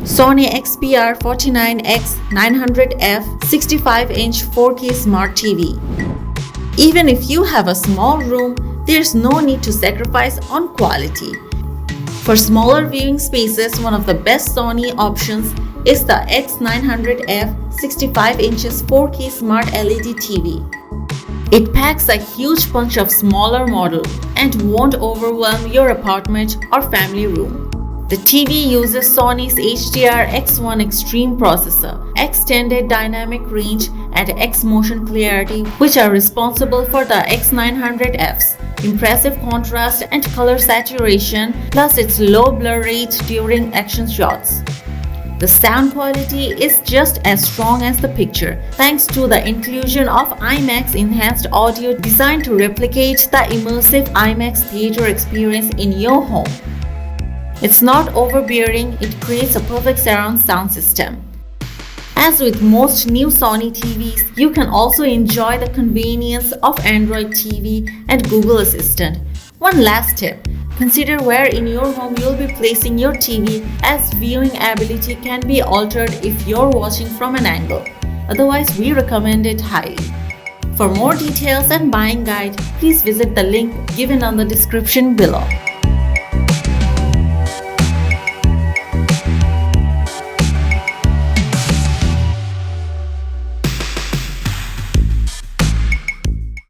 Sony XPR49X 900F 65-inch 4K Smart TV. Even if you have a small room, there's no need to sacrifice on quality. For smaller viewing spaces, one of the best Sony options is the X900F 65 inches 4K Smart LED TV. It packs a huge punch of smaller model and won't overwhelm your apartment or family room. The TV uses Sony's HDR-X1 Extreme processor, extended dynamic range, and X-motion clarity, which are responsible for the X900F's impressive contrast and color saturation, plus its low blur rate during action shots. The sound quality is just as strong as the picture, thanks to the inclusion of IMAX Enhanced audio designed to replicate the immersive IMAX theater experience in your home. It's not overbearing, it creates a perfect surround sound system. As with most new Sony TVs, you can also enjoy the convenience of Android TV and Google Assistant. One last tip. Consider where in your home you'll be placing your TV, as viewing ability can be altered if you're watching from an angle. Otherwise, we recommend it highly. For more details and buying guide, please visit the link given on the description below.